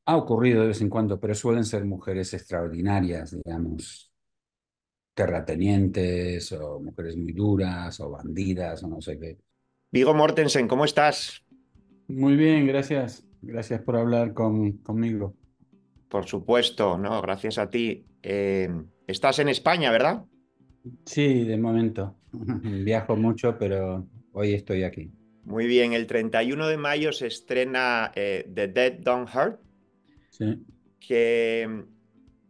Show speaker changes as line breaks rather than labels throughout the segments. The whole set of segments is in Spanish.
Ha ocurrido de vez en cuando, pero suelen ser mujeres extraordinarias, digamos, terratenientes o mujeres muy duras o bandidas o no sé qué.
Viggo Mortensen, ¿cómo estás?
Muy bien, gracias. Gracias por hablar conmigo.
Por supuesto, ¿no? Gracias a ti. Estás en España, ¿verdad?
Sí, de momento. Viajo mucho, pero hoy estoy aquí.
Muy bien, el 31 de mayo se estrena The Dead Don't Hurt,
Sí,
que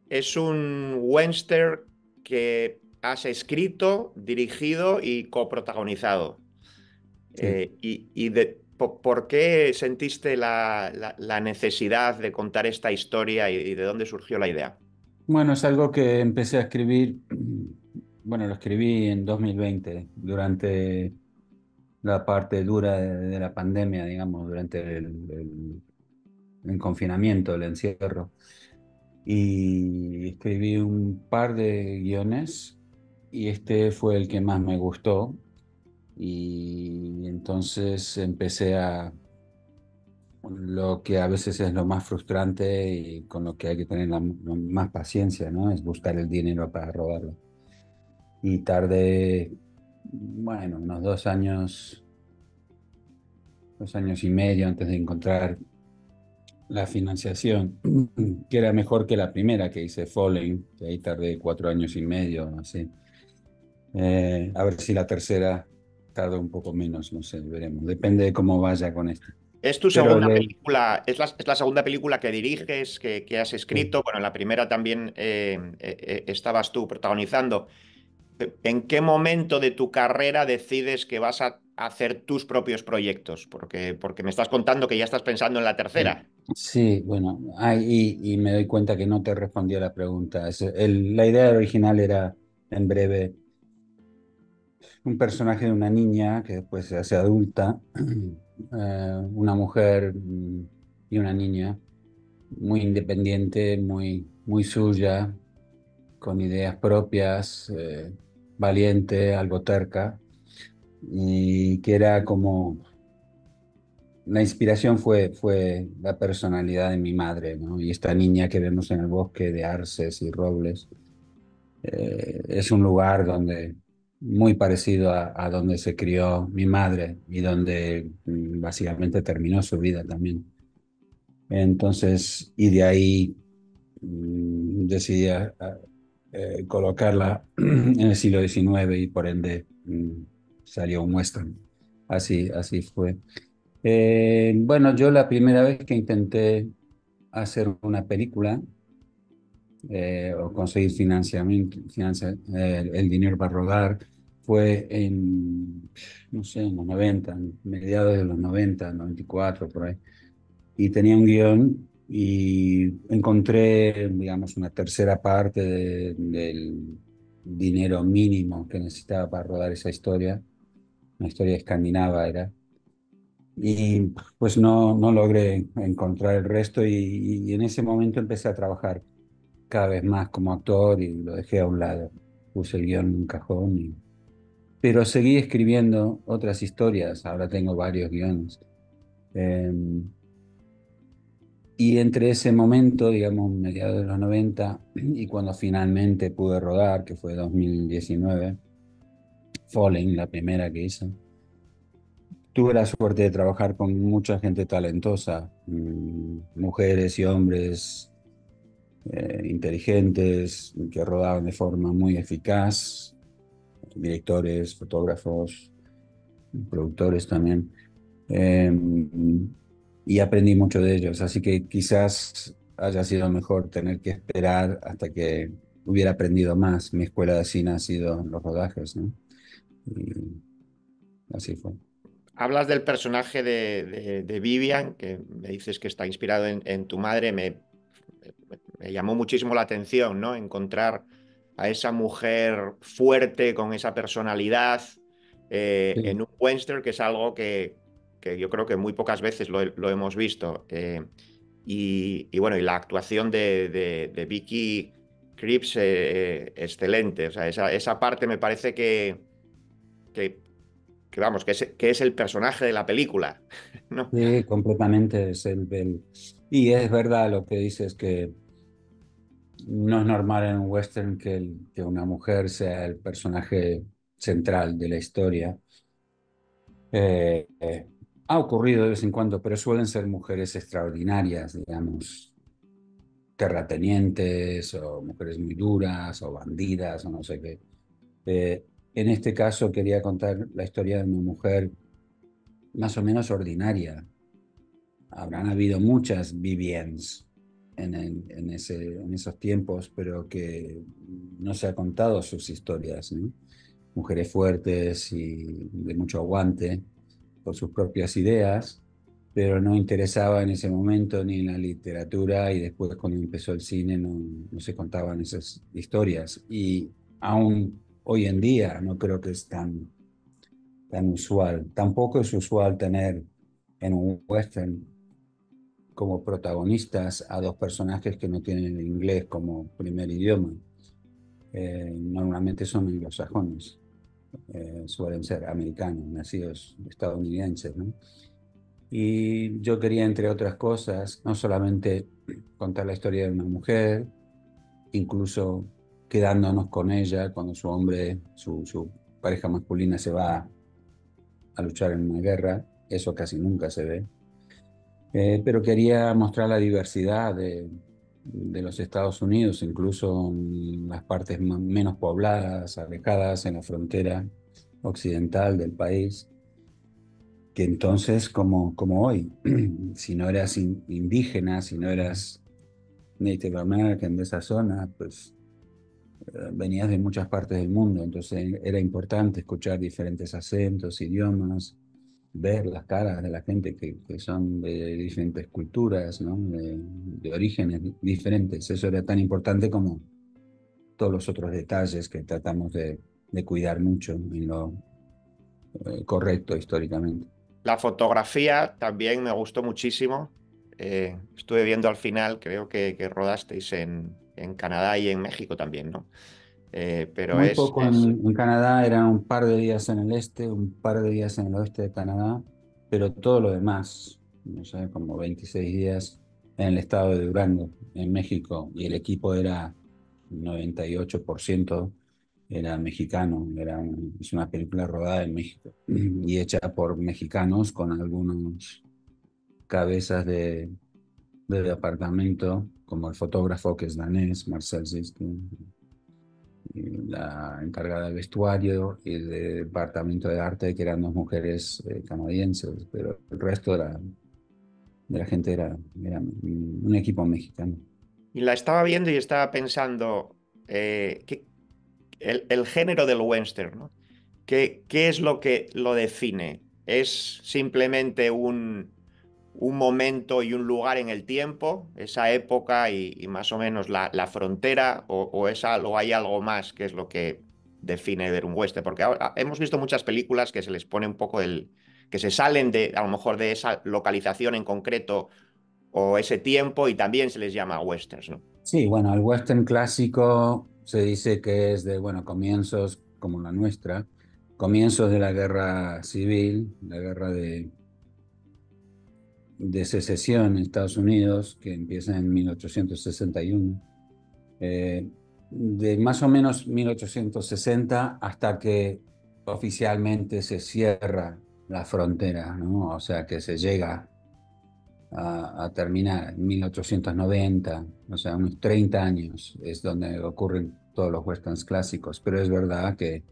es un western que has escrito, dirigido y coprotagonizado.
sí.
¿Por qué sentiste la necesidad de contar esta historia y de dónde surgió la idea?
Bueno, es algo que empecé a escribir, bueno, lo escribí en 2020, durante la parte dura de la pandemia, digamos, durante el confinamiento, el encierro. Y escribí un par de guiones y este fue el que más me gustó. Y entonces empecé a lo que a veces es lo más frustrante y con lo que hay que tener más paciencia, ¿no? Es buscar el dinero para rodarlo. Y tardé, bueno, unos 2 años y medio antes de encontrar la financiación, que era mejor que la primera que hice, Falling, que ahí tardé 4 años y medio, así. A ver si la tercera tarda un poco menos, no sé, veremos. Depende de cómo vaya con esto.
Es tu
Pero
segunda película, es la segunda película que diriges, que has
sí.
escrito. Bueno, en la primera también estabas tú protagonizando. ¿En qué momento de tu carrera decides que vas a hacer tus propios proyectos? Porque me estás contando que ya estás pensando en la tercera.
Sí, bueno, y me doy cuenta que no te respondí a la pregunta. La idea original era, en breve, un personaje de una niña que después se hace adulta, una mujer y una niña muy independiente, muy suya, con ideas propias, valiente, algo terca, y que era como la inspiración fue la personalidad de mi madre, ¿no? Y esta niña que vemos en el bosque de arces y robles, es un lugar donde muy parecido a donde se crió mi madre y donde básicamente terminó su vida también. Entonces, y de ahí decidí colocarla en el siglo XIX y por ende salió un western. Así fue. Bueno, yo la primera vez que intenté hacer una película o conseguir financiamiento, el dinero para rodar, fue no sé, en los 90, mediados de los 90, 94, por ahí. Y tenía un guión y encontré, digamos, una tercera parte del dinero mínimo que necesitaba para rodar esa historia. Una historia escandinava era. Y pues no logré encontrar el resto y en ese momento empecé a trabajar cada vez más como actor y lo dejé a un lado. Puse el guión en un cajón, pero seguí escribiendo otras historias. Ahora tengo varios guiones. Eh, y entre ese momento, digamos, mediados de los 90 y cuando finalmente pude rodar, que fue 2019, Falling, la primera que hice. Tuve la suerte de trabajar con mucha gente talentosa, mujeres y hombres inteligentes, que rodaban de forma muy eficaz, directores, fotógrafos, productores también. Eh, y aprendí mucho de ellos, así que quizás haya sido mejor tener que esperar hasta que hubiera aprendido más. Mi escuela de cine ha sido los rodajes, ¿no? Y así fue.
Hablas del personaje de Vivian, que me dices que está inspirado en tu madre. Me llamó muchísimo la atención, ¿no? Encontrar a esa mujer fuerte, con esa personalidad,
Sí.
en un western, que es algo que yo creo que muy pocas veces lo hemos visto. Y bueno, y la actuación de Vicky Krieps, excelente. O sea, esa parte me parece que, que vamos, que es el personaje de la película, ¿no?
Sí, completamente. Y es verdad lo que dices que no es normal en un western que, que una mujer sea el personaje central de la historia. Ha ocurrido de vez en cuando, pero suelen ser mujeres extraordinarias, digamos, terratenientes o mujeres muy duras o bandidas o no sé qué. En este caso quería contar la historia de una mujer más o menos ordinaria. Habrán habido muchas Viviens en esos tiempos, pero que no se ha contado sus historias, ¿no? Mujeres fuertes y de mucho aguante por sus propias ideas, pero no interesaba en ese momento ni en la literatura y después cuando empezó el cine no se contaban esas historias. Y aún hoy en día no creo que es tan usual. Tampoco es usual tener en un western como protagonistas a dos personajes que no tienen el inglés como primer idioma. Normalmente son anglosajones, suelen ser americanos, nacidos estadounidenses, ¿no? Y yo quería, entre otras cosas, no solamente contar la historia de una mujer, incluso quedándonos con ella cuando su hombre, su pareja masculina se va a luchar en una guerra, eso casi nunca se ve. Pero quería mostrar la diversidad de los Estados Unidos, incluso en las partes menos pobladas, alejadas en la frontera occidental del país, que entonces, como hoy, si no eras indígena, si no eras Native American de esa zona, pues venías de muchas partes del mundo, entonces era importante escuchar diferentes acentos, idiomas, ver las caras de la gente que son de diferentes culturas, ¿no? De orígenes diferentes. Eso era tan importante como todos los otros detalles que tratamos de cuidar mucho en lo correcto históricamente.
La fotografía también me gustó muchísimo. Estuve viendo al final, creo que rodasteis en Canadá y en México también, ¿no? Pero
Muy poco en Canadá, eran un par de días en el este, un par de días en el oeste de Canadá, pero todo lo demás, no sé, como 26 días en el estado de Durango, en México, y el equipo era 98% era mexicano, es una película rodada en México y hecha por mexicanos con algunos cabezas de departamento, como el fotógrafo que es danés, Marcel Ziskin, y la encargada de vestuario y el departamento de arte, que eran dos mujeres canadienses, pero el resto de la gente era un equipo mexicano.
y la estaba viendo y estaba pensando el género del western, ¿no? ¿Qué es lo que lo define? ¿Es simplemente un momento y un lugar en el tiempo, esa época y más o menos la frontera, o hay algo más que es lo que define ver un western? Porque ahora hemos visto muchas películas que se les pone un poco que se salen de, a lo mejor, de esa localización en concreto o ese tiempo y también se les llama westerns, ¿no?
Sí, bueno, el western clásico se dice que es de, bueno, comienzos como la nuestra, comienzos de la guerra civil, la guerra de secesión en Estados Unidos, que empieza en 1861, de más o menos 1860 hasta que oficialmente se cierra la frontera, ¿no? O sea, que se llega a terminar en 1890, o sea, unos 30 años es donde ocurren todos los westerns clásicos, pero es verdad que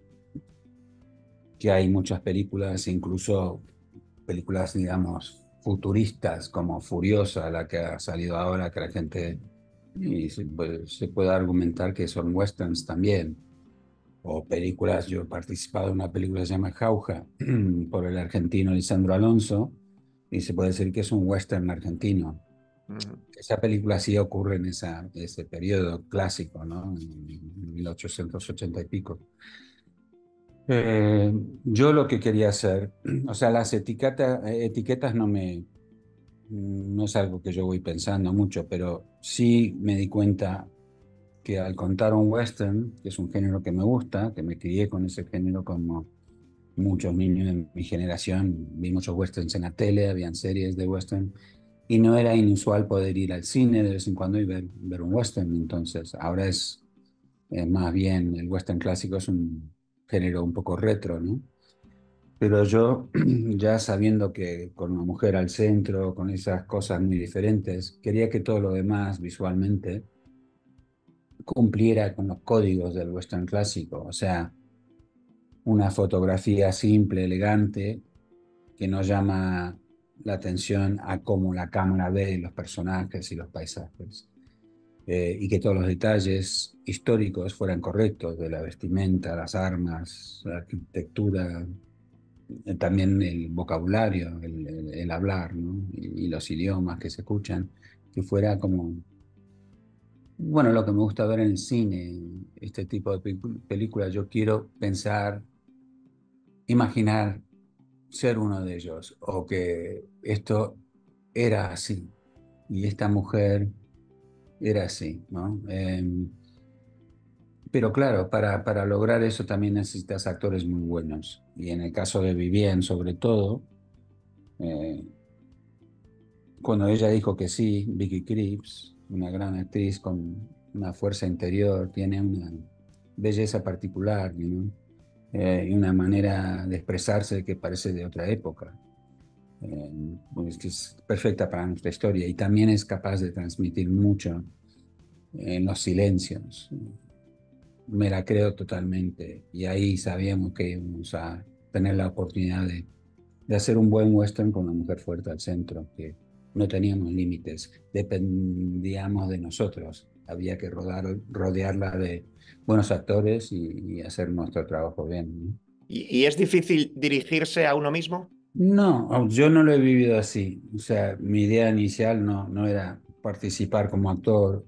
hay muchas películas, incluso películas, digamos, futuristas como Furiosa, la que ha salido ahora, que la gente y se puede argumentar que son westerns también. O películas, yo he participado en una película que se llama Jauja por el argentino Lisandro Alonso y se puede decir que es un western argentino.
Ujú.
Esa película sí ocurre en ese periodo clásico, ¿no? En 1880 y pico. Eh, yo lo que quería hacer, o sea, las etiquetas no es algo que yo voy pensando mucho, pero sí me di cuenta que al contar un western, que es un género que me gusta, que me crié con ese género como muchos niños de mi generación, vi muchos westerns en la tele, habían series de western, y no era inusual poder ir al cine de vez en cuando y ver un western. Entonces, ahora es más bien el western clásico es un género un poco retro, ¿no? Pero yo, ya sabiendo que con una mujer al centro, con esas cosas muy diferentes, quería que todo lo demás visualmente cumpliera con los códigos del western clásico, o sea, una fotografía simple, elegante, que no llama la atención a cómo la cámara ve los personajes y los paisajes. Y que todos los detalles históricos fueran correctos, de la vestimenta, las armas, la arquitectura, también el vocabulario, el hablar, ¿no? Y los idiomas que se escuchan, que fuera como, bueno, lo que me gusta ver en el cine, este tipo de películas, yo quiero pensar, imaginar ser uno de ellos, o que esto era así, y esta mujer era así, ¿no? Pero claro, para lograr eso también necesitas actores muy buenos. Y en el caso de Vivienne, sobre todo, eh, cuando ella dijo que sí, Vicky Krieps, una gran actriz con una fuerza interior, tiene una belleza particular, ¿no? Y una manera de expresarse que parece de otra época. Pues que es perfecta para nuestra historia y también es capaz de transmitir mucho en los silencios. Me la creo totalmente y ahí sabíamos que íbamos a tener la oportunidad de hacer un buen western con una mujer fuerte al centro, que no teníamos límites, dependíamos de nosotros, había que rodearla de buenos actores y hacer nuestro trabajo bien, ¿no?
Y es difícil dirigirse a uno mismo?
No, yo no lo he vivido así. O sea, mi idea inicial no era participar como actor,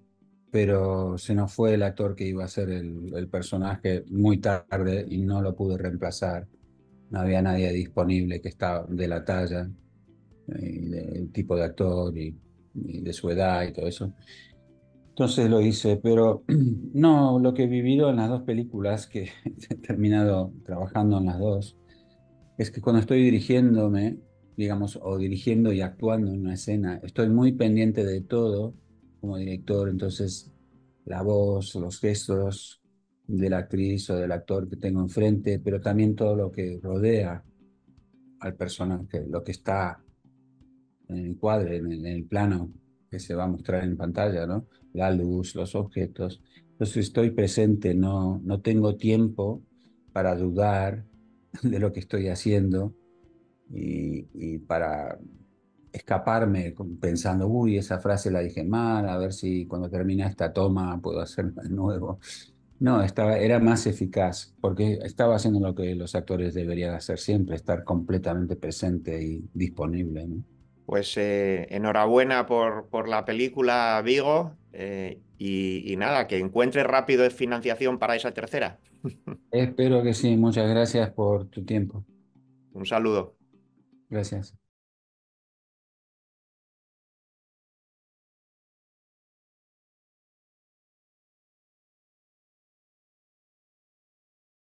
pero se nos fue el actor que iba a ser el personaje muy tarde y no lo pude reemplazar. No había nadie disponible que estaba de la talla, del tipo de actor y de su edad y todo eso. Entonces lo hice, pero no, lo que he vivido en las dos películas, que he terminado trabajando en las dos, es que cuando estoy dirigiéndome, digamos, o dirigiendo y actuando en una escena, estoy muy pendiente de todo como director, entonces la voz, los gestos de la actriz o del actor que tengo enfrente, pero también todo lo que rodea al personaje, lo que está en el cuadro, en el plano que se va a mostrar en pantalla, ¿no? La luz, los objetos. Entonces estoy presente, no tengo tiempo para dudar de lo que estoy haciendo y para escaparme pensando, uy, esa frase la dije mal, a ver si cuando termina esta toma puedo hacerlo de nuevo. No, era más eficaz porque estaba haciendo lo que los actores deberían hacer siempre, estar completamente presente y disponible, ¿no?
Pues enhorabuena por la película, Vigo, y nada, que encuentres rápido financiación para esa tercera.
Espero que sí, muchas gracias por tu tiempo.
Un saludo.
Gracias.